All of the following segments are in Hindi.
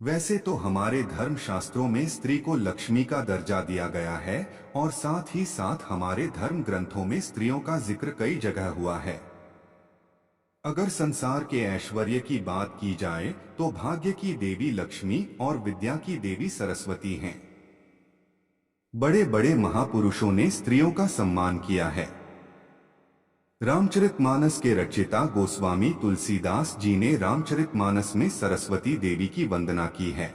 वैसे तो हमारे धर्म शास्त्रों में स्त्री को लक्ष्मी का दर्जा दिया गया है और साथ ही साथ हमारे धर्म ग्रंथों में स्त्रियों का जिक्र कई जगह हुआ है। अगर संसार के ऐश्वर्य की बात की जाए तो भाग्य की देवी लक्ष्मी और विद्या की देवी सरस्वती हैं। बड़े बड़े महापुरुषों ने स्त्रियों का सम्मान किया है। रामचरितमानस के रचयिता गोस्वामी तुलसीदास जी ने रामचरितमानस में सरस्वती देवी की वंदना की है।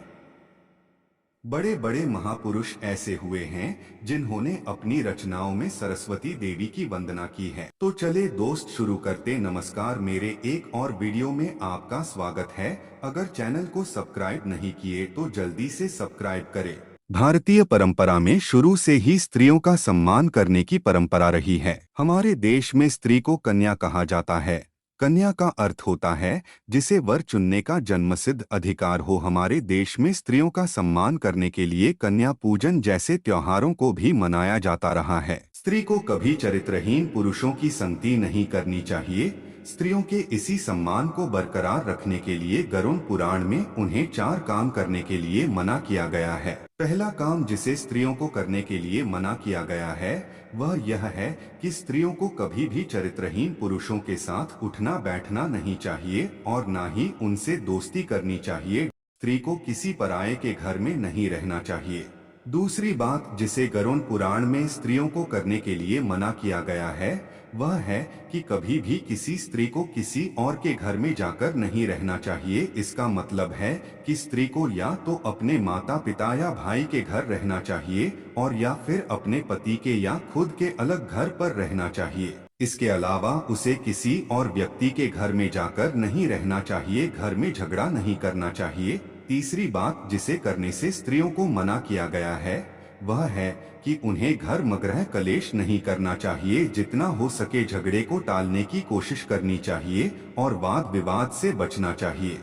बड़े बड़े महापुरुष ऐसे हुए हैं जिन्होंने अपनी रचनाओं में सरस्वती देवी की वंदना की है। तो चले दोस्त शुरू करते। नमस्कार, मेरे एक और वीडियो में आपका स्वागत है। अगर चैनल को सब्सक्राइब नहीं किए तो जल्दी से सब्सक्राइब करें। भारतीय परंपरा में शुरू से ही स्त्रियों का सम्मान करने की परंपरा रही है। हमारे देश में स्त्री को कन्या कहा जाता है। कन्या का अर्थ होता है जिसे वर चुनने का जन्मसिद्ध अधिकार हो। हमारे देश में स्त्रियों का सम्मान करने के लिए कन्या पूजन जैसे त्योहारों को भी मनाया जाता रहा है। स्त्री को कभी चरित्रहीन पुरुषों की संगति नहीं करनी चाहिए। स्त्रियों के इसी सम्मान को बरकरार रखने के लिए गरुड़ पुराण में उन्हें 4 काम करने के लिए मना किया गया है। पहला काम जिसे स्त्रियों को करने के लिए मना किया गया है वह यह है कि स्त्रियों को कभी भी चरित्रहीन पुरुषों के साथ उठना बैठना नहीं चाहिए और ना ही उनसे दोस्ती करनी चाहिए। स्त्री को किसी पराये के घर में नहीं रहना चाहिए। दूसरी बात जिसे गरुड़ पुराण में स्त्रियों को करने के लिए मना किया गया है वह है कि कभी भी किसी स्त्री को किसी और के घर में जाकर नहीं रहना चाहिए। इसका मतलब है कि स्त्री को या तो अपने माता पिता या भाई के घर रहना चाहिए और या फिर अपने पति के या खुद के अलग घर पर रहना चाहिए। इसके अलावा उसे किसी और व्यक्ति के घर में जाकर नहीं रहना चाहिए। घर में झगड़ा नहीं करना चाहिए। तीसरी बात जिसे करने से स्त्रियों को मना किया गया है वह है कि उन्हें घर मगरह कलेश नहीं करना चाहिए। जितना हो सके झगड़े को टालने की कोशिश करनी चाहिए और वाद विवाद से बचना चाहिए।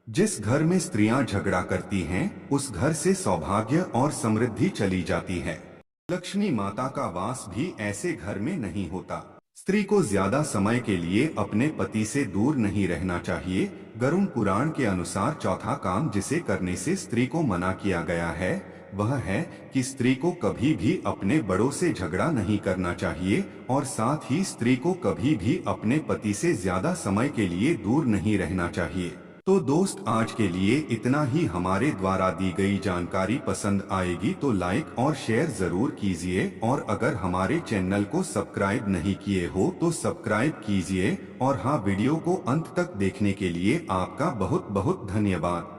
जिस घर में स्त्रियां झगड़ा करती हैं उस घर से सौभाग्य और समृद्धि चली जाती है। लक्ष्मी माता का वास भी ऐसे घर में नहीं होता। स्त्री को ज्यादा समय के लिए अपने पति से दूर नहीं रहना चाहिए। गरुड़ पुराण के अनुसार चौथा काम जिसे करने से स्त्री को मना किया गया है वह है कि स्त्री को कभी भी अपने बड़ों से झगड़ा नहीं करना चाहिए और साथ ही स्त्री को कभी भी अपने पति से ज्यादा समय के लिए दूर नहीं रहना चाहिए। तो दोस्त, आज के लिए इतना ही। हमारे द्वारा दी गई जानकारी पसंद आएगी तो लाइक और शेयर जरूर कीजिए और अगर हमारे चैनल को सब्सक्राइब नहीं किए हो तो सब्सक्राइब कीजिए। और हाँ, वीडियो को अंत तक देखने के लिए आपका बहुत बहुत धन्यवाद।